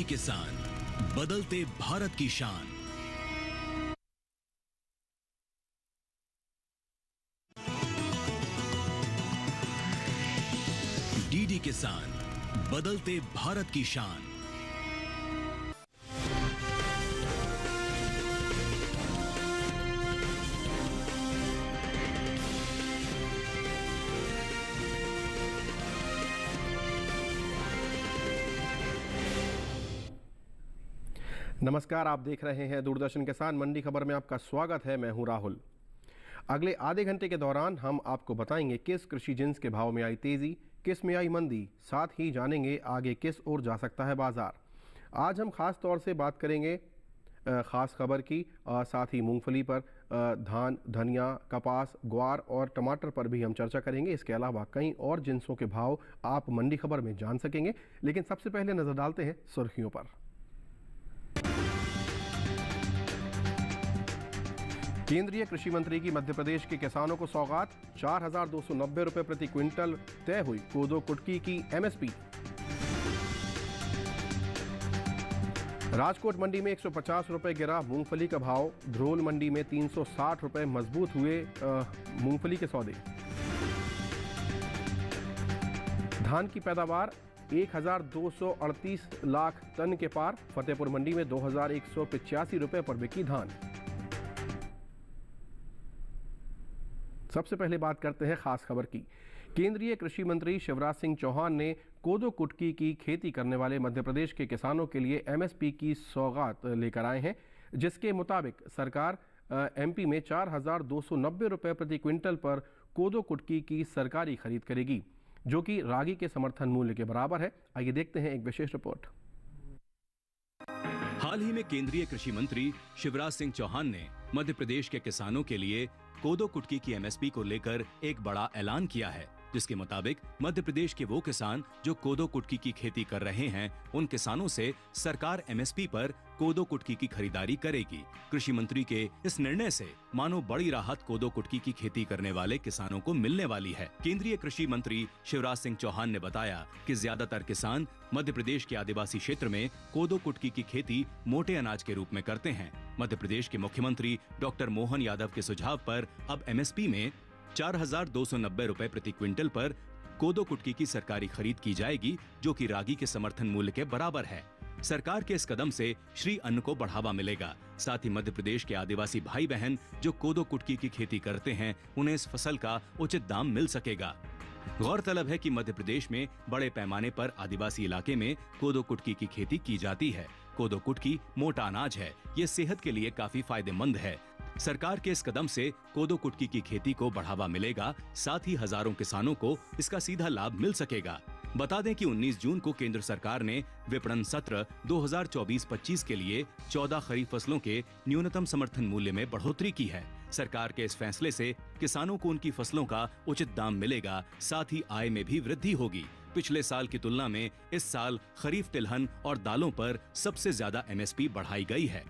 किसान, बदलते भारत की शान। डीडी किसान, बदलते भारत की शान। नमस्कार, आप देख रहे हैं दूरदर्शन किसान मंडी खबर में आपका स्वागत है। मैं हूं राहुल। अगले आधे घंटे के दौरान हम आपको बताएंगे किस कृषि जिन्स के भाव में आई तेजी, किस में आई मंदी, साथ ही जानेंगे आगे किस ओर जा सकता है बाजार। आज हम खास तौर से बात करेंगे ख़ास खबर की, साथ ही मूंगफली पर, धान, धनिया, कपास, ग्वार और टमाटर पर भी हम चर्चा करेंगे। इसके अलावा कई और जिन्सों के भाव आप मंडी खबर में जान सकेंगे। लेकिन सबसे पहले नज़र डालते हैं सुर्खियों पर। केंद्रीय कृषि मंत्री की मध्य प्रदेश के किसानों को सौगात, 4,290 रुपये प्रति क्विंटल तय हुई कोदो कुटकी की एमएसपी। राजकोट मंडी में 150 रुपये गिरा मूंगफली का भाव, ध्रोल मंडी में 360 रुपये मजबूत हुए मूंगफली के सौदे। धान की पैदावार 1,238 लाख टन के पार, फतेहपुर मंडी में 2,185 रुपये पर बिकी धान। सबसे पहले बात करते हैं खास खबर की। केंद्रीय कृषि मंत्री शिवराज सिंह चौहान ने कोदो कुटकी की खेती करने वाले मध्य प्रदेश के किसानों के लिए एमएसपी की सौगात लेकर आए हैं, जिसके मुताबिक सरकार एमपी में 4,290 रुपये प्रति क्विंटल पर कोदो कुटकी की सरकारी खरीद करेगी, जो कि रागी के समर्थन मूल्य के बराबर है। आइए देखते हैं एक विशेष रिपोर्ट। हाल ही में केंद्रीय कृषि मंत्री शिवराज सिंह चौहान ने मध्य प्रदेश के किसानों के लिए कोदो कुटकी की एमएसपी को लेकर एक बड़ा ऐलान किया है, जिसके मुताबिक मध्य प्रदेश के वो किसान जो कोदो कुटकी की खेती कर रहे हैं, उन किसानों से सरकार एमएसपी पर कोदो कुटकी की खरीदारी करेगी। कृषि मंत्री के इस निर्णय से मानो बड़ी राहत कोदो कुटकी की खेती करने वाले किसानों को मिलने वाली है। केंद्रीय कृषि मंत्री शिवराज सिंह चौहान ने बताया कि ज्यादातर किसान मध्य प्रदेश के आदिवासी क्षेत्र में कोदो कुटकी की खेती मोटे अनाज के रूप में करते हैं। मध्य प्रदेश के मुख्यमंत्री डॉक्टर मोहन यादव के सुझाव पर अब एमएसपी में 4,290 रुपए प्रति क्विंटल पर कोदो कुटकी की सरकारी खरीद की जाएगी, जो कि रागी के समर्थन मूल्य के बराबर है। सरकार के इस कदम से श्री अन्न को बढ़ावा मिलेगा। साथ ही मध्य प्रदेश के आदिवासी भाई बहन जो कोदो कुटकी की खेती करते हैं, उन्हें इस फसल का उचित दाम मिल सकेगा। गौरतलब है कि मध्य प्रदेश में बड़े पैमाने पर आदिवासी इलाके में कोदो कुटकी की खेती की जाती है। कोदो कुटकी मोटा अनाज है, ये सेहत के लिए काफी फायदेमंद है। सरकार के इस कदम से कोदो कुटकी की खेती को बढ़ावा मिलेगा, साथ ही हजारों किसानों को इसका सीधा लाभ मिल सकेगा। बता दें कि 19 जून को केंद्र सरकार ने विपणन सत्र 2024-25 के लिए 14 खरीफ फसलों के न्यूनतम समर्थन मूल्य में बढ़ोतरी की है। सरकार के इस फैसले से किसानों को उनकी फसलों का उचित दाम मिलेगा, साथ ही आय में भी वृद्धि होगी। पिछले साल की तुलना में इस साल खरीफ तिलहन और दालों पर सबसे ज्यादा एमएसपी बढ़ाई गई है।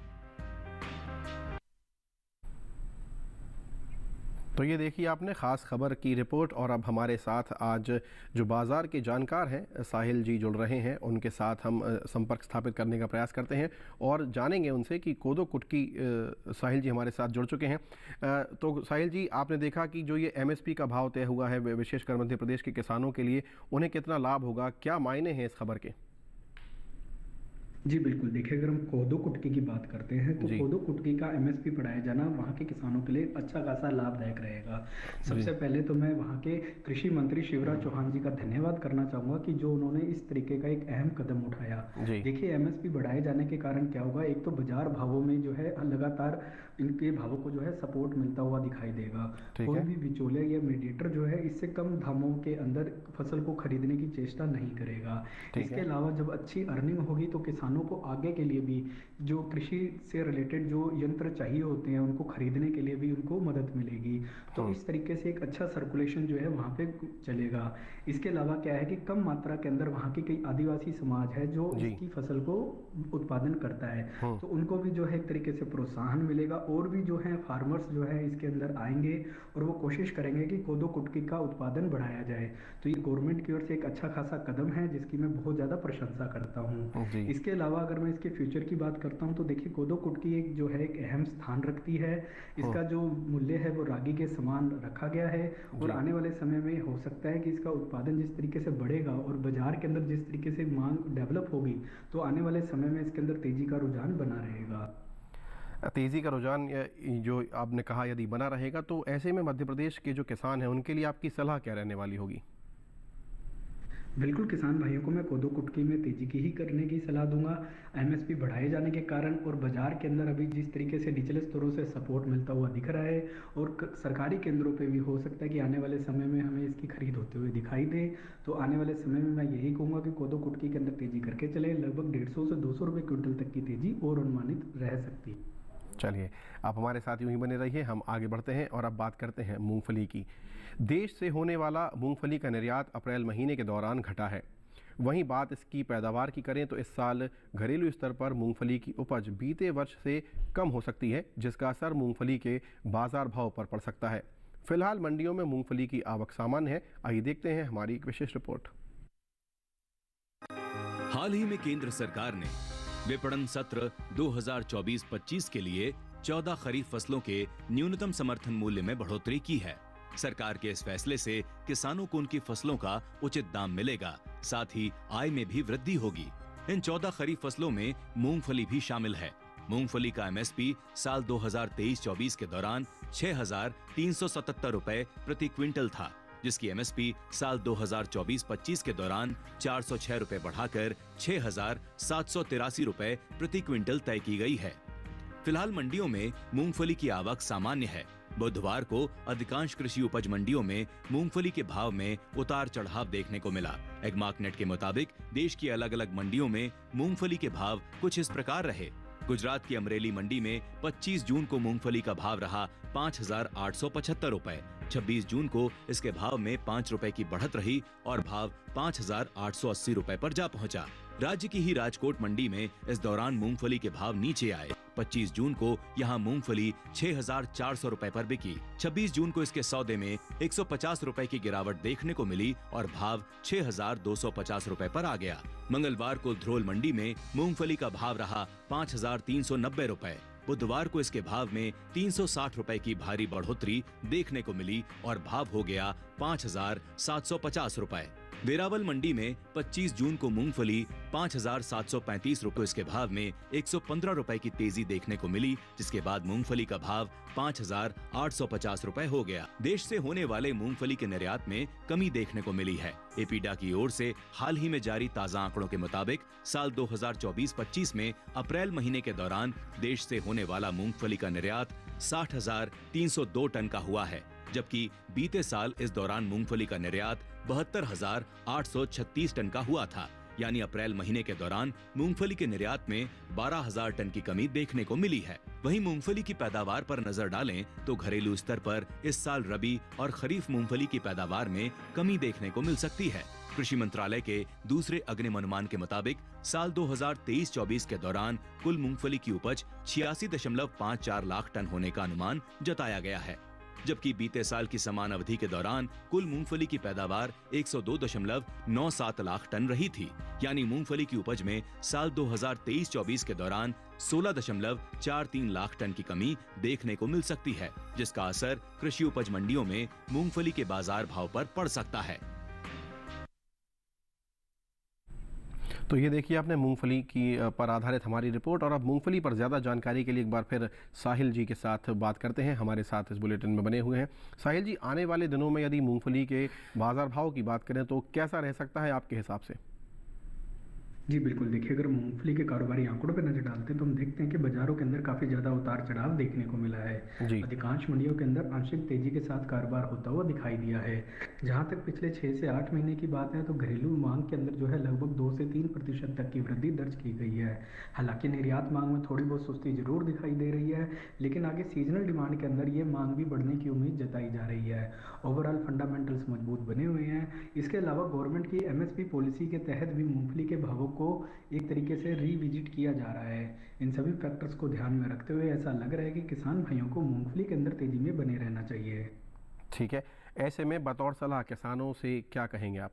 तो ये देखिए आपने खास खबर की रिपोर्ट। और अब हमारे साथ आज जो बाज़ार के जानकार हैं साहिल जी जुड़ रहे हैं, उनके साथ हम संपर्क स्थापित करने का प्रयास करते हैं और जानेंगे उनसे कि कोदो कुटकी। साहिल जी हमारे साथ जुड़ चुके हैं। तो साहिल जी, आपने देखा कि जो ये एमएसपी का भाव तय हुआ है विशेषकर मध्य प्रदेश के किसानों के लिए, उन्हें कितना लाभ होगा, क्या मायने हैं इस खबर के? जी बिल्कुल, देखिए अगर हम कोदो कुटकी की बात करते हैं तो कोदो कुटकी का एमएसपी बढ़ाया जाना वहाँ के किसानों के लिए अच्छा खासा लाभदायक रहेगा। सबसे पहले तो मैं वहाँ के कृषि मंत्री शिवराज चौहान जी का धन्यवाद करना चाहूँगा कि जो उन्होंने इस तरीके का एक अहम कदम उठाया। देखिए एमएसपी बढ़ाए जाने के कारण क्या होगा, एक तो बाजार भावों में जो है लगातार इनके भावों को जो है सपोर्ट मिलता हुआ दिखाई देगा। कोई भी बिचौलिया या मीडिएटर जो है इससे कम दामों के अंदर फसल को खरीदने की चेष्टा नहीं करेगा। इसके अलावा जब अच्छी अर्निंग होगी तो किसानों को आगे के लिए भी जो कृषि से रिलेटेड जो यंत्र चाहिए होते हैं उनको खरीदने के लिए भी उनको मदद मिलेगी। तो इस तरीके से एक अच्छा सर्कुलेशन जो है वहाँ पे चलेगा। इसके अलावा क्या है कि कम मात्रा के अंदर वहाँ की कई आदिवासी समाज है जो इसकी फसल को उत्पादन करता है, तो उनको भी जो है एक तरीके से प्रोत्साहन मिलेगा और भी जो है फार्मर्स जो है इसके अंदर आएंगे और वो कोशिश करेंगे कि कोदो कुटकी का उत्पादन बढ़ाया जाए। तो ये गवर्नमेंट की ओर से एक अच्छा खासा कदम है जिसकी मैं बहुत ज़्यादा प्रशंसा करता हूँ। इसके अलावा अगर मैं इसके फ्यूचर की बात करता हूँ तो देखिए कोदो कुटकी एक जो है एक अहम स्थान रखती है। इसका जो मूल्य है वो रागी के समान रखा गया है और आने वाले समय में हो सकता है कि इसका उत्पादन जिस तरीके से बढ़ेगा और बाजार के अंदर जिस तरीके से मांग डेवलप होगी तो आने वाले समय में इसके अंदर तेजी का रुझान बना रहेगा। तेज़ी का रुझान जो आपने कहा यदि बना रहेगा तो ऐसे में मध्य प्रदेश के जो किसान हैं उनके लिए आपकी सलाह क्या रहने वाली होगी? बिल्कुल, किसान भाइयों को मैं कोदो कुटकी में तेजी की ही करने की सलाह दूंगा। एमएसपी बढ़ाए जाने के कारण और बाजार के अंदर अभी जिस तरीके से निचले स्तरों से सपोर्ट मिलता हुआ दिख रहा है और सरकारी केंद्रों पे भी हो सकता है कि आने वाले समय में हमें इसकी खरीद होते हुए दिखाई दे। तो आने वाले समय में मैं यही कहूँगा कि कोदो कुटकी के अंदर तेजी करके चले। लगभग 150 से 200 रुपये क्विंटल तक की तेजी और अनुमानित रह सकती है। चलिए, आप हमारे साथ यूं ही बने रहिए, हम आगे बढ़ते हैं और अब बात करते हैं मूंगफली की। देश से होने वाला मूंगफली का निर्यात अप्रैल महीने के दौरान घटा है। वहीं बात इसकी पैदावार की करें तो इस साल घरेलू स्तर पर मूंगफली की उपज बीते वर्ष से कम हो सकती है, जिसका असर मूंगफली के बाजार भाव पर पड़ सकता है। फिलहाल मंडियों में मूंगफली की आवक सामान्य है। आइए देखते हैं हमारी एक विशेष रिपोर्ट। हाल ही में केंद्र सरकार ने विपणन सत्र 2024-25 के लिए 14 खरीफ फसलों के न्यूनतम समर्थन मूल्य में बढ़ोतरी की है। सरकार के इस फैसले से किसानों को उनकी फसलों का उचित दाम मिलेगा, साथ ही आय में भी वृद्धि होगी। इन 14 खरीफ फसलों में मूंगफली भी शामिल है। मूंगफली का एमएसपी साल 2023-24 के दौरान 6,377 रुपए प्रति क्विंटल था, जिसकी एमएसपी साल 2024-25 के दौरान 406 रुपए बढ़ाकर 6,783 रुपए प्रति क्विंटल तय की गई है। फिलहाल मंडियों में मूंगफली की आवक सामान्य है। बुधवार को अधिकांश कृषि उपज मंडियों में मूंगफली के भाव में उतार चढ़ाव देखने को मिला। एग्मार्कनेट के मुताबिक देश की अलग अलग मंडियों में मूंगफली के भाव कुछ इस प्रकार रहे। गुजरात की अमरेली मंडी में 25 जून को मूंगफली का भाव रहा 5,875 रुपए। 26 जून को इसके भाव में 5 रुपए की बढ़त रही और भाव 5,880 रुपए पर जा पहुंचा। राज्य की ही राजकोट मंडी में इस दौरान मूंगफली के भाव नीचे आए। 25 जून को यहां मूंगफली 6,400 रुपए पर बिकी। 26 जून को इसके सौदे में 150 रुपए की गिरावट देखने को मिली और भाव 6,250 रुपए पर आ गया। मंगलवार को ध्रोल मंडी में मूंगफली का भाव रहा 5,390 रुपए। बुधवार को इसके भाव में 360 रुपए की भारी बढ़ोतरी देखने को मिली और भाव हो गया 5,750 रुपए। वेरावल मंडी में 25 जून को मूंगफली 5,735 रुपए, इसके भाव में 115 रुपए की तेजी देखने को मिली, जिसके बाद मूंगफली का भाव 5,850 रुपए हो गया। देश से होने वाले मूंगफली के निर्यात में कमी देखने को मिली है। एपीडा की ओर से हाल ही में जारी ताजा आंकड़ों के मुताबिक साल 2024-25 में अप्रैल महीने के दौरान देश से होने वाला मूंगफली का निर्यात 60,302 टन का हुआ है, जबकि बीते साल इस दौरान मूंगफली का निर्यात 72,836 टन का हुआ था। यानी अप्रैल महीने के दौरान मूंगफली के निर्यात में 12,000 टन की कमी देखने को मिली है। वहीं मूंगफली की पैदावार पर नजर डालें तो घरेलू स्तर पर इस साल रबी और खरीफ मूंगफली की पैदावार में कमी देखने को मिल सकती है। कृषि मंत्रालय के दूसरे अग्रिम अनुमान के मुताबिक साल 2023-24 के दौरान कुल मूंगफली की उपज 86.54 लाख टन होने का अनुमान जताया गया है, जबकि बीते साल की समान अवधि के दौरान कुल मूंगफली की पैदावार 102.97 लाख टन रही थी। यानी मूंगफली की उपज में साल 2023-24 के दौरान 16.43 लाख टन की कमी देखने को मिल सकती है, जिसका असर कृषि उपज मंडियों में मूंगफली के बाजार भाव पर पड़ सकता है। तो ये देखिए आपने मूंगफली की पर आधारित हमारी रिपोर्ट, और अब मूंगफली पर ज़्यादा जानकारी के लिए एक बार फिर साहिल जी के साथ बात करते हैं। हमारे साथ इस बुलेटिन में बने हुए हैं। साहिल जी, आने वाले दिनों में यदि मूंगफली के बाजार भाव की बात करें तो कैसा रह सकता है आपके हिसाब से? जी बिल्कुल, देखिए अगर मूंगफली के कारोबारी आंकड़ों पर नजर डालते हैं तो हम देखते हैं कि बाजारों के अंदर काफ़ी ज़्यादा उतार चढ़ाव देखने को मिला है। अधिकांश मंडियों के अंदर आंशिक तेजी के साथ कारोबार होता हुआ दिखाई दिया है। जहां तक पिछले 6 से 8 महीने की बात है तो घरेलू मांग के अंदर जो है लगभग 2 से 3% तक की वृद्धि दर्ज की गई है। हालांकि निर्यात मांग में थोड़ी बहुत सुस्ती जरूर दिखाई दे रही है, लेकिन आगे सीजनल डिमांड के अंदर ये मांग भी बढ़ने की उम्मीद जताई जा रही है। ओवरऑल फंडामेंटल्स मजबूत बने हुए हैं। इसके अलावा गवर्नमेंट की एमएसपी पॉलिसी के तहत भी मूंगफली के भावों को एक तरीके से रीविजिट किया जा रहा है। इन सभी फैक्टर्स को ध्यान में रखते हुए ऐसा लग रहा है कि किसान भाइयों को मूंगफली के अंदर तेजी में बने रहना चाहिए। ठीक है, ऐसे में बतौर सलाह किसानों से क्या कहेंगे आप?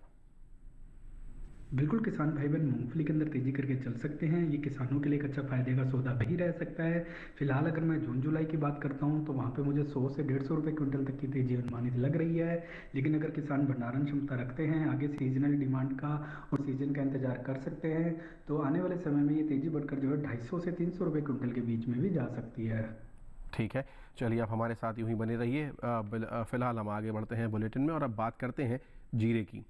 बिल्कुल किसान भाई बहन मूंगफली के अंदर तेजी करके चल सकते हैं। ये किसानों के लिए एक अच्छा फायदे का सौदा भी रह सकता है। फिलहाल अगर मैं जून जुलाई की बात करता हूँ तो वहाँ पे मुझे 100 से 150 रुपये क्विंटल तक की तेजी अनुमानित लग रही है। लेकिन अगर किसान भंडारण क्षमता रखते हैं, आगे सीजनल डिमांड का और सीजन का इंतजार कर सकते हैं, तो आने वाले समय में ये तेजी बढ़कर जो है 250 से 300 रुपये क्विंटल के बीच में भी जा सकती है। ठीक है, चलिए आप हमारे साथ यूं ही बने रहिए। फिलहाल हम आगे बढ़ते हैं बुलेटिन में और अब बात करते हैं जीरे की।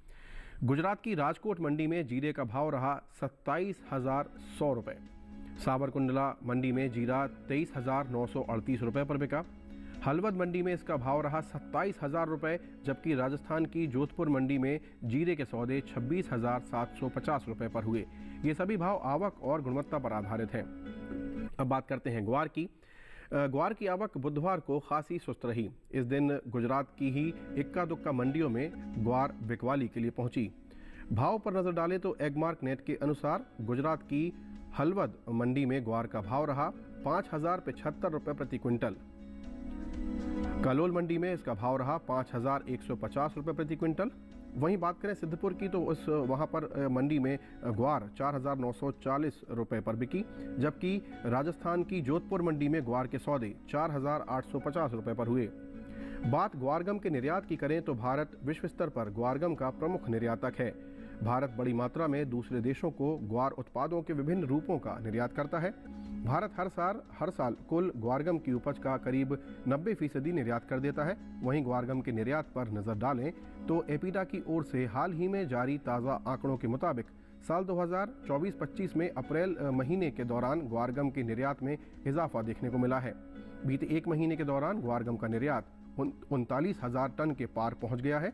गुजरात की राजकोट मंडी में जीरे का भाव रहा 27,100 रुपये। साबरकुंडला मंडी में जीरा 23,938 रुपये पर बिका। हलवद मंडी में इसका भाव रहा 27,000 रुपये, जबकि राजस्थान की जोधपुर मंडी में जीरे के सौदे 26,750 रुपये पर हुए। ये सभी भाव आवक और गुणवत्ता पर आधारित हैं। अब बात करते हैं ग्वार की। ग्वार की आवक बुधवार को खासी सुस्त रही। इस दिन गुजरात की ही इक्का दुक्का मंडियों में ग्वार बिकवाली के लिए पहुंची। भाव पर नजर डालें तो एगमार्क नेट के अनुसार गुजरात की हलवद मंडी में ग्वार का भाव रहा 5,075 रुपये प्रति क्विंटल। कलोल मंडी में इसका भाव रहा 5,150 रुपये प्रति क्विंटल। वहीं बात करें सिद्धपुर की तो वहाँ पर मंडी में ग्वार 4,940 रुपये पर बिकी, जबकि राजस्थान की जोधपुर मंडी में ग्वार के सौदे 4,850 रुपये पर हुए। बात ग्वारगम के निर्यात की करें तो भारत विश्व स्तर पर ग्वारगम का प्रमुख निर्यातक है। भारत बड़ी मात्रा में दूसरे देशों को ग्वार उत्पादों के विभिन्न रूपों का निर्यात करता है। भारत हर साल कुल ग्वारगम की उपज का करीब 90% निर्यात कर देता है। वहीं ग्वारगम के निर्यात पर नजर डालें तो एपीडा की ओर से हाल ही में जारी ताज़ा आंकड़ों के मुताबिक साल 2024-25 में अप्रैल महीने के दौरान ग्वारगम के निर्यात में इजाफा देखने को मिला है। बीते एक महीने के दौरान ग्वारगम का निर्यात 39,000 टन के पार पहुंच गया है,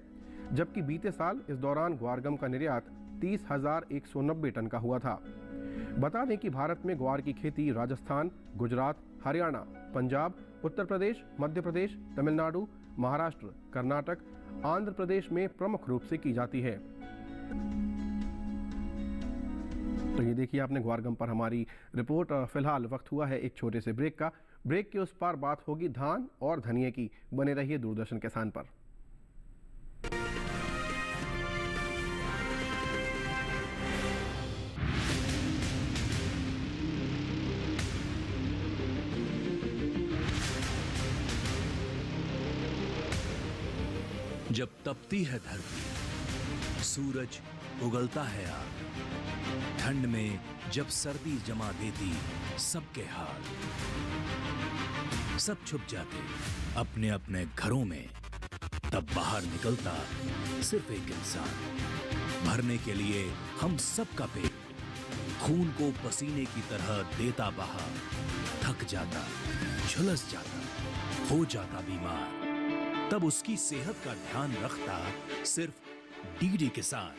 जबकि बीते साल इस दौरान ग्वारगम का निर्यात 30,190 टन का हुआ था। बता दें कि भारत में ग्वार की खेती राजस्थान, गुजरात, हरियाणा, पंजाब, उत्तर प्रदेश, मध्य प्रदेश, तमिलनाडु, महाराष्ट्र, कर्नाटक, आंध्र प्रदेश में प्रमुख रूप से की जाती है। तो ये देखिए आपने ग्वारगम पर हमारी रिपोर्ट। फिलहाल वक्त हुआ है एक छोटे से ब्रेक का। ब्रेक के उस पार बात होगी धान और धनिये की। बने रहिए दूरदर्शन किसान पर। जब तपती है धरती, सूरज उगलता है आग, ठंड में जब सर्दी जमा देती सबके हाल, सब छुप जाते अपने अपने घरों में, तब बाहर निकलता सिर्फ एक इंसान, भरने के लिए हम सबका पेट, खून को पसीने की तरह देता बहा, थक जाता, झुलस जाता, हो जाता बीमार, तब उसकी सेहत का ध्यान रखता सिर्फ डीडी किसान।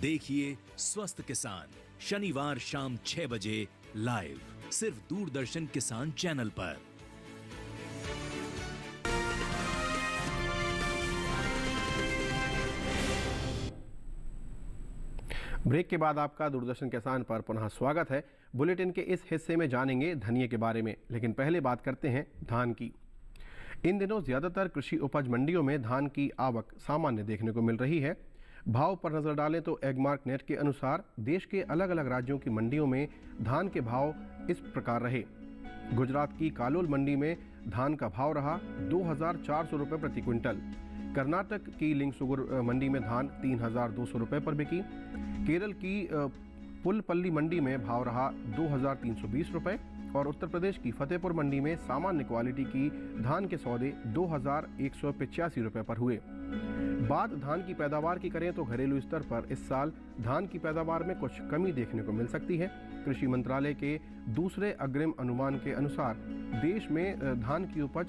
देखिए स्वस्थ किसान शनिवार शाम 6 बजे लाइव सिर्फ दूरदर्शन किसान चैनल पर। ब्रेक के बाद आपका दूरदर्शन किसान पर पुनः स्वागत है। बुलेटिन के इस हिस्से में जानेंगे धनिये के बारे में, लेकिन पहले बात करते हैं धान की। इन दिनों ज़्यादातर कृषि उपज मंडियों में धान की आवक सामान्य देखने को मिल रही है। भाव पर नज़र डालें तो एगमार्क नेट के अनुसार देश के अलग अलग राज्यों की मंडियों में धान के भाव इस प्रकार रहे। गुजरात की कालोल मंडी में धान का भाव रहा 2,400 रुपये प्रति क्विंटल। कर्नाटक की लिंगसुगुर मंडी में धान 3,200 रुपये पर बिकी। केरल की पुलपल्ली मंडी में भाव रहा 2,320 रुपये और उत्तर प्रदेश की फतेहपुर मंडी में सामान्य क्वालिटी की धान के सौदे 2,185 रुपये पर हुए। बात धान की पैदावार की करें तो घरेलू स्तर पर इस साल धान की पैदावार में कुछ कमी देखने को मिल सकती है। कृषि मंत्रालय के दूसरे अग्रिम अनुमान के अनुसार देश में धान की उपज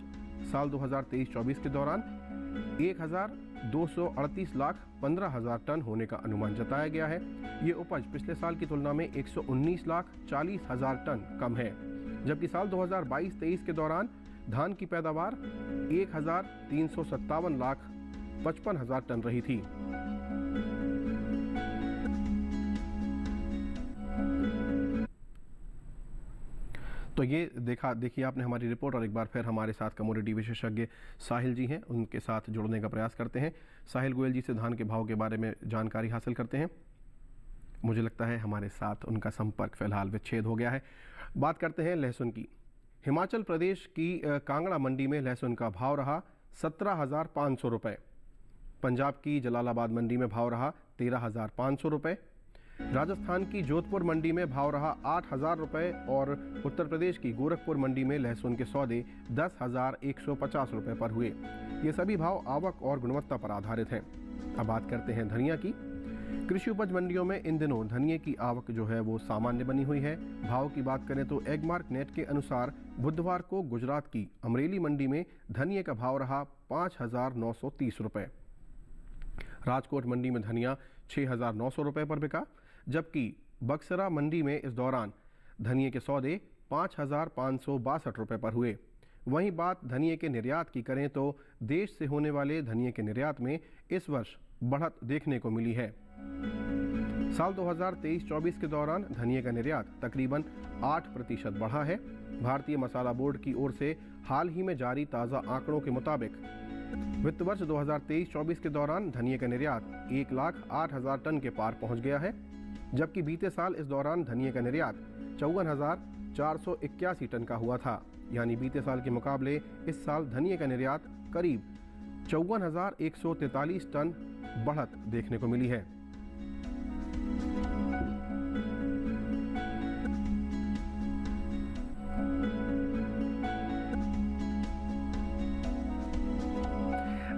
साल 2023-24 के दौरान 1,238,15,000 टन होने का अनुमान जताया गया है। ये उपज पिछले साल की तुलना में 119,40,000 टन कम है, जबकि साल 2022-23 के दौरान धान की पैदावार 1,357,55,000 टन रही थी। तो ये देखिए आपने हमारी रिपोर्ट, और एक बार फिर हमारे साथ कमोडिटी विशेषज्ञ साहिल जी हैं, उनके साथ जुड़ने का प्रयास करते हैं। साहिल गोयल जी से धान के भाव के बारे में जानकारी हासिल करते हैं। मुझे लगता है हमारे साथ उनका संपर्क फिलहाल विच्छेद हो गया है। बात करते हैं लहसुन की। हिमाचल प्रदेश की कांगड़ा मंडी में लहसुन का भाव रहा 17,500 रुपये। पंजाब की जलालाबाद मंडी में भाव रहा 13,500 रुपये। राजस्थान की जोधपुर मंडी में भाव रहा 8,000 रुपये और उत्तर प्रदेश की गोरखपुर मंडी में लहसुन के सौदे 10,150 रुपये पर हुए। ये सभी भाव आवक और गुणवत्ता पर आधारित हैं। अब बात करते हैं धनिया की। कृषि उपज मंडियों में इन दिनों धनिये की आवक जो है वो सामान्य बनी हुई है। भाव की बात करें तो एगमार्क नेट के अनुसार बुधवार को गुजरात की अमरेली मंडी में धनिये का भाव रहा 5,930 रुपये। राजकोट मंडी में धनिया 6,900 रुपये पर बिका, जबकि बक्सरा मंडी में इस दौरान धनिये के सौदे 5,562 रुपये पर हुए। वहीं बात धनिये के निर्यात की करें तो देश से होने वाले धनिये के निर्यात में इस वर्ष बढ़त देखने को मिली है। साल 2023-24 के दौरान धनिये का निर्यात तकरीबन 8% बढ़ा है। भारतीय मसाला बोर्ड की ओर से हाल ही में जारी ताज़ा आंकड़ों के मुताबिक वित्त वर्ष 2023-24 के दौरान धनिये का निर्यात 1,08,000 टन के पार पहुंच गया है, जबकि बीते साल इस दौरान धनिये का निर्यात 54,481 टन का हुआ था। यानी बीते साल के मुकाबले इस साल धनिये का निर्यात करीब 54,143 टन बढ़त देखने को मिली है।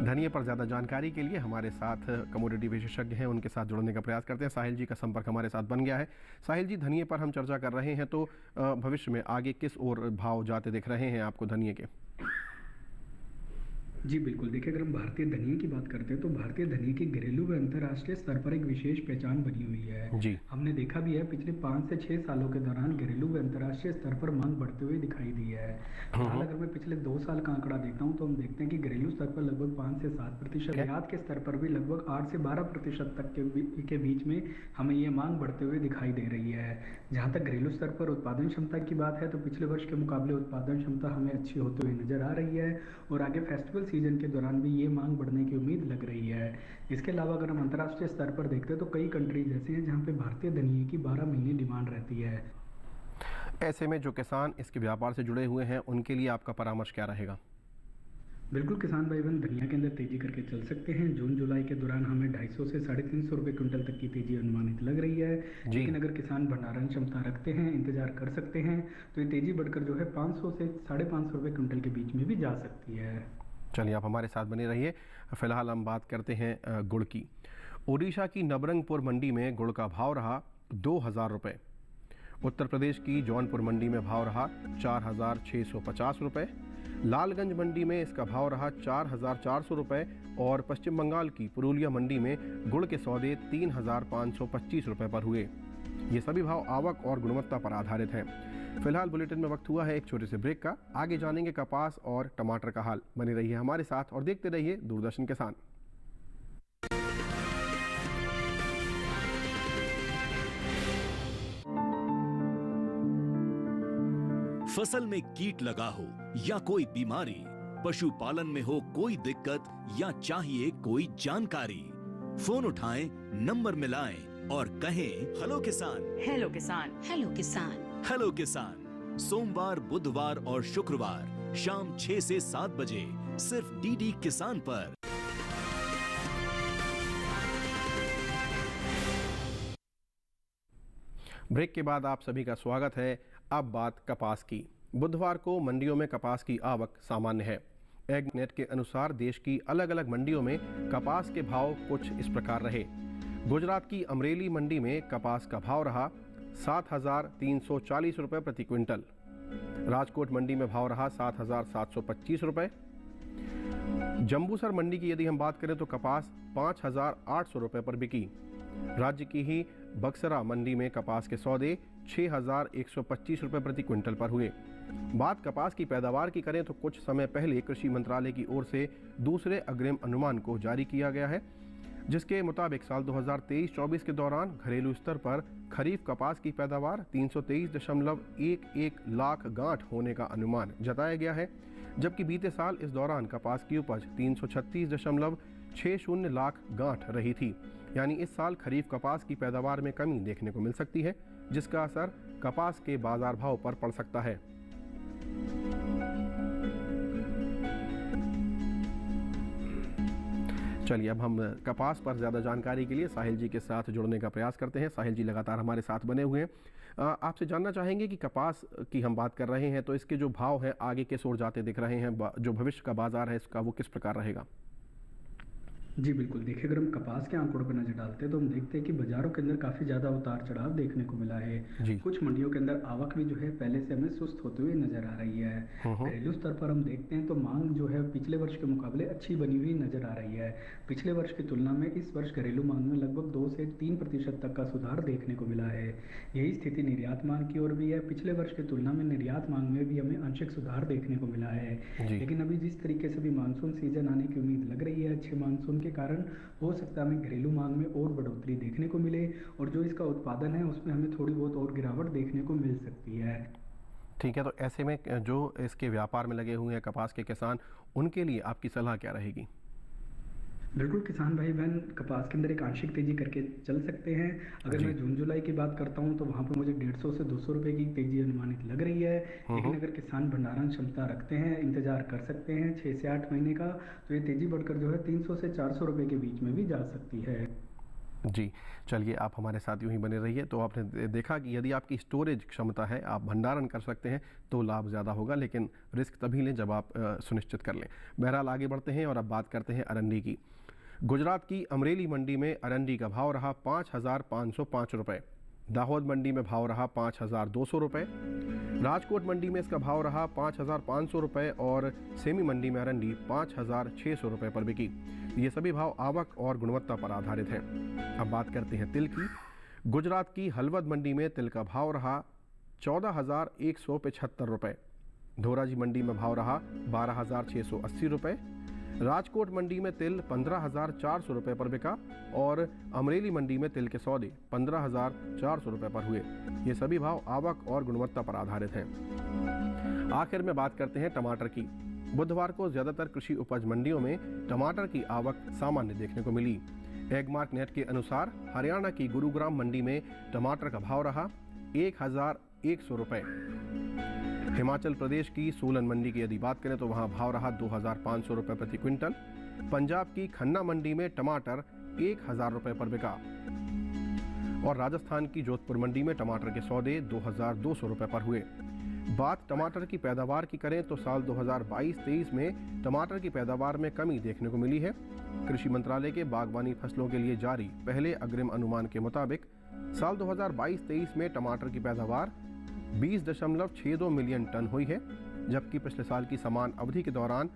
धनिये पर ज़्यादा जानकारी के लिए हमारे साथ कमोडिटी विशेषज्ञ हैं, उनके साथ जुड़ने का प्रयास करते हैं। साहिल जी का संपर्क हमारे साथ बन गया है। साहिल जी, धनिये पर हम चर्चा कर रहे हैं, तो भविष्य में आगे किस ओर भाव जाते दिख रहे हैं आपको धनिये के? जी बिल्कुल, देखिए अगर हम भारतीय धनिये की बात करते हैं तो भारतीय धनिये की घरेलू व अंतर्राष्ट्रीय स्तर पर एक विशेष पहचान बनी हुई है। जी, हमने देखा भी है पिछले 5 से 6 सालों के दौरान घरेलू व अंतर्राष्ट्रीय स्तर पर मांग बढ़ते हुए दिखाई दी है। फिलहाल अगर मैं पिछले 2 साल का आंकड़ा देखता हूँ तो हम देखते हैं कि घरेलू स्तर पर लगभग 5 से 7%, निर्यात के स्तर पर भी लगभग 8 से 12% तक के बीच में हमें ये मांग बढ़ते हुए दिखाई दे रही है। जहाँ तक घरेलू स्तर पर उत्पादन क्षमता की बात है तो पिछले वर्ष के मुकाबले उत्पादन क्षमता हमें अच्छी होते हुए नजर आ रही है और आगे फेस्टिवल सीजन के दौरान भी ये मांग बढ़ने की उम्मीद लग रही है। इसके अलावा अगर हम अंतर्राष्ट्रीय स्तर पर देखते हैं तो कई कंट्रीज ऐसे हैं जहाँ पे भारतीय धनिये की 12 महीने डिमांड रहती है। ऐसे में जो किसान इसके व्यापार से जुड़े हुए हैं उनके लिए आपका परामर्श क्या रहेगा? बिल्कुल, किसान भाई बहन धनिया के अंदर तेजी करके चल सकते हैं। जून जुलाई के दौरान हमें 250 से 350 रुपये क्विंटल तक की तेजी अनुमानित लग रही है। लेकिन अगर किसान भंडारण क्षमता रखते हैं, इंतजार कर सकते हैं, तो ये तेजी बढ़कर जो है 500 से 550 रुपये क्विंटल के बीच में भी जा सकती है। चलिए, आप हमारे साथ बने रहिए। फिलहाल हम बात करते हैं गुड़ की। ओडिशा की नवरंगपुर मंडी में गुड़ का भाव रहा 2,000 रुपये। उत्तर प्रदेश की जौनपुर मंडी में भाव रहा 4,650 रुपये। लालगंज मंडी में इसका भाव रहा 4,400 रुपये और पश्चिम बंगाल की पुरुलिया मंडी में गुड़ के सौदे 3,525 रुपये पर हुए। ये सभी भाव आवक और गुणवत्ता पर आधारित हैं। फिलहाल बुलेटिन में वक्त हुआ है एक छोटे से ब्रेक का। आगे जानेंगे कपास और टमाटर का हाल। बने रहिए हमारे साथ और देखते रहिए दूरदर्शन किसान। फसल में कीट लगा हो या कोई बीमारी, पशुपालन में हो कोई दिक्कत या चाहिए कोई जानकारी, फोन उठाएं, नंबर मिलाएं और कहें हेलो किसान। हेलो किसान, हेलो किसान, हेलो किसान। सोमवार, बुधवार और शुक्रवार शाम 6 से 7 बजे सिर्फ डीडी किसान पर। ब्रेक के बाद आप सभी का स्वागत है। अब बात कपास की। बुधवार को मंडियों में कपास की आवक सामान्य है। एगनेट के अनुसार देश की अलग अलग मंडियों में कपास के भाव कुछ इस प्रकार रहे। गुजरात की अमरेली मंडी में कपास का भाव रहा 7,340 रुपये प्रति क्विंटल। राजकोट मंडी में भाव रहा 7,725 रुपये। जम्बूसर मंडी की यदि हम बात करें तो कपास 5,800 रुपये पर बिकी। राज्य की ही बक्सरा मंडी में कपास के सौदे 6,125 रुपये प्रति क्विंटल पर हुए। बात कपास की पैदावार की करें तो कुछ समय पहले कृषि मंत्रालय की ओर से दूसरे अग्रिम अनुमान को जारी किया गया है। जिसके मुताबिक साल 2023-24 के दौरान घरेलू स्तर पर खरीफ कपास की पैदावार 323.11 लाख गांठ होने का अनुमान जताया गया है, जबकि बीते साल इस दौरान कपास की उपज 336.60 लाख गांठ रही थी। यानी इस साल खरीफ कपास की पैदावार में कमी देखने को मिल सकती है, जिसका असर कपास के बाजार भाव पर पड़ सकता है। चलिए अब हम कपास पर ज़्यादा जानकारी के लिए साहिल जी के साथ जुड़ने का प्रयास करते हैं। साहिल जी लगातार हमारे साथ बने हुए हैं। आपसे जानना चाहेंगे कि कपास की हम बात कर रहे हैं तो इसके जो भाव हैं आगे किस ओर जाते दिख रहे हैं, जो भविष्य का बाजार है इसका वो किस प्रकार रहेगा? जी बिल्कुल, देखिए अगर हम कपास के आंकड़ों पर नज़र डालते हैं तो हम देखते हैं कि बाज़ारों के अंदर काफ़ी ज़्यादा उतार चढ़ाव देखने को मिला है। कुछ मंडियों के अंदर आवक भी जो है पहले से हमें सुस्त होते हुए नज़र आ रही है। घरेलू स्तर पर हम देखते हैं तो मांग जो है पिछले वर्ष के मुकाबले अच्छी बनी हुई नज़र आ रही है। पिछले वर्ष की तुलना में इस वर्ष घरेलू मांग में लगभग 2 से 3% तक का सुधार देखने को मिला है। यही स्थिति निर्यात मांग की ओर भी है। पिछले वर्ष की तुलना में निर्यात मांग में भी हमें आंशिक सुधार देखने को मिला है। लेकिन अभी जिस तरीके से भी मानसून सीजन आने की उम्मीद लग रही है, अच्छे मानसून के कारण हो सकता है हमें घरेलू मांग में और बढ़ोतरी देखने को मिले और जो इसका उत्पादन है उसमें हमें थोड़ी बहुत और गिरावट देखने को मिल सकती है। ठीक है, तो ऐसे में जो इसके व्यापार में लगे हुए हैं कपास के किसान, उनके लिए आपकी सलाह क्या रहेगी? बिल्कुल, किसान भाई बहन कपास के अंदर एक आंशिक तेजी करके चल सकते हैं। अगर मैं जून जुलाई की बात करता हूं तो वहां पर मुझे 150 से 200 रुपए की तेजी अनुमानित लग रही है। लेकिन अगर किसान भंडारण क्षमता रखते हैं, इंतजार कर सकते हैं 6 से 8 महीने का, तो ये तेजी बढ़कर जो है 300 से 400 रुपए के बीच में भी जा सकती है। जी, चलिए आप हमारे साथ यूँ ही बने रहिए। तो आपने देखा कि यदि आपकी स्टोरेज क्षमता है, आप भंडारण कर सकते हैं तो लाभ ज़्यादा होगा, लेकिन रिस्क तभी लें जब आप सुनिश्चित कर लें। बहरहाल आगे बढ़ते हैं और अब बात करते हैं अरंडी की। गुजरात की अमरेली मंडी में अरंडी का भाव रहा 5,505 रुपये, दाहोद मंडी में भाव रहा 5,200 रुपये, राजकोट मंडी में इसका भाव रहा 5,500 रुपये और सेमी मंडी में अरंडी 5,600 रुपये पर बिकी। ये सभी भाव आवक और गुणवत्ता पर आधारित हैं। अब बात करते हैं तिल की। गुजरात की हलवद मंडी में तिल का भाव रहा 14,175 रुपये, धोराजी मंडी में भाव रहा 12,680 रुपये, राजकोट मंडी में तिल 15,400 रुपये पर बिका और अमरेली मंडी में तिल के सौदे 15,400 रुपये पर हुए। ये सभी भाव आवक और गुणवत्ता पर आधारित हैं। आखिर में बात करते हैं टमाटर की। बुधवार को ज़्यादातर कृषि उपज मंडियों में टमाटर की आवक सामान्य देखने को मिली। एगमार्क नेट के अनुसार हरियाणा की गुरुग्राम मंडी में टमाटर का भाव रहा 1,100 रुपये। हिमाचल प्रदेश की सोलन मंडी की यदि बात करें तो वहां भाव रहा 2,500 रुपये प्रति क्विंटल। पंजाब की खन्ना मंडी में टमाटर 1,000 रुपये पर बिका और राजस्थान की जोधपुर मंडी में टमाटर के सौदे 2,200 रुपये पर हुए। बात टमाटर की पैदावार की करें तो साल 2022-23 में टमाटर की पैदावार में कमी देखने को मिली है। कृषि मंत्रालय के बागवानी फसलों के लिए जारी पहले अग्रिम अनुमान के मुताबिक साल 2022-23 में टमाटर की पैदावार 20.62 मिलियन टन हुई है, जबकि पिछले साल की समान अवधि के दौरान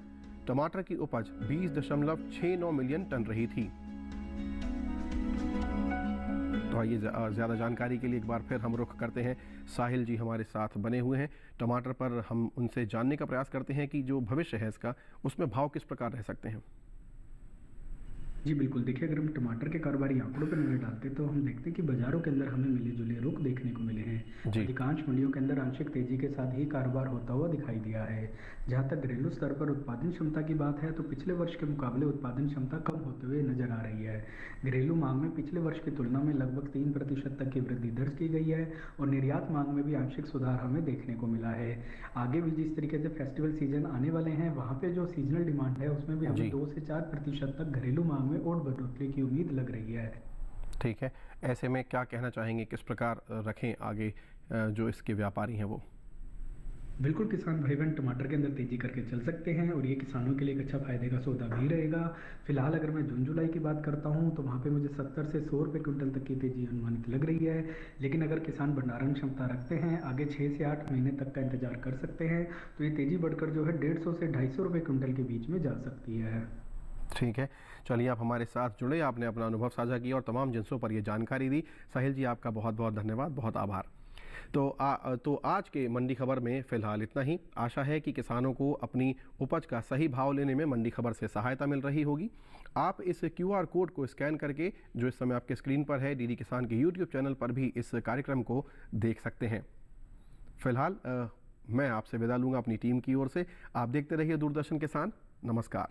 टमाटर की उपज 20.69 मिलियन टन रही थी। तो आइए ज़्यादा जानकारी के लिए एक बार फिर हम रुख करते हैं। साहिल जी हमारे साथ बने हुए हैं। टमाटर पर हम उनसे जानने का प्रयास करते हैं कि जो भविष्य है इसका, उसमें भाव किस प्रकार रह सकते हैं। जी बिल्कुल, देखिए अगर हम टमाटर के कारोबारी आंकड़ों पर नजर डालते हैं तो हम देखते हैं कि बाजारों के अंदर हमें मिले जुले रुख देखने को मिले हैं। अधिकांश मंडियों के अंदर आंशिक तेजी के साथ ही कारोबार होता हुआ दिखाई दिया है। जहां तक घरेलू स्तर पर उत्पादन क्षमता की बात है तो पिछले वर्ष के मुकाबले उत्पादन क्षमता कम होते हुए नजर आ रही है। घरेलू मांग में पिछले वर्ष की तुलना में लगभग 3% तक की वृद्धि दर्ज की गई है और निर्यात मांग में भी आंशिक सुधार हमें देखने को मिला है। आगे भी जिस तरीके से फेस्टिवल सीजन आने वाले हैं वहाँ पे जो सीजनल डिमांड है उसमें भी हमें 2 से 4% तक घरेलू मांग में और बढ़ोतरी की उम्मीद लग रही है। ठीक है, ऐसे में क्या कहना चाहेंगे, किस प्रकार रखें आगे जो इसके व्यापारी हैं वो? बिल्कुल, किसान भाई बहन टमाटर के अंदर तेजी करके चल सकते हैं और ये किसानों के लिए एक अच्छा फायदे का सौदा भी रहेगा। फिलहाल अगर मैं जून जुलाई की बात करता हूं तो वहां पे मुझे 70 से 100 रुपये क्विंटल तक की तेजी अनुमानित लग रही है। लेकिन अगर किसान भंडारण क्षमता रखते हैं, आगे 6 से 8 महीने तक का इंतजार कर सकते हैं, तो ये तेजी बढ़कर जो है 150 से 250 रुपये क्विंटल के बीच में जा सकती है। ठीक है, चलिए आप हमारे साथ जुड़े, आपने अपना अनुभव साझा किया और तमाम जिनसों पर ये जानकारी दी। साहिल जी आपका बहुत बहुत धन्यवाद, बहुत आभार। तो आज के मंडी खबर में फ़िलहाल इतना ही। आशा है कि किसानों को अपनी उपज का सही भाव लेने में मंडी खबर से सहायता मिल रही होगी। आप इस QR कोड को स्कैन करके, जो इस समय आपके स्क्रीन पर है, डीडी किसान के YouTube चैनल पर भी इस कार्यक्रम को देख सकते हैं। फ़िलहाल मैं आपसे विदा लूँगा अपनी टीम की ओर से। आप देखते रहिए दूरदर्शन किसान। नमस्कार।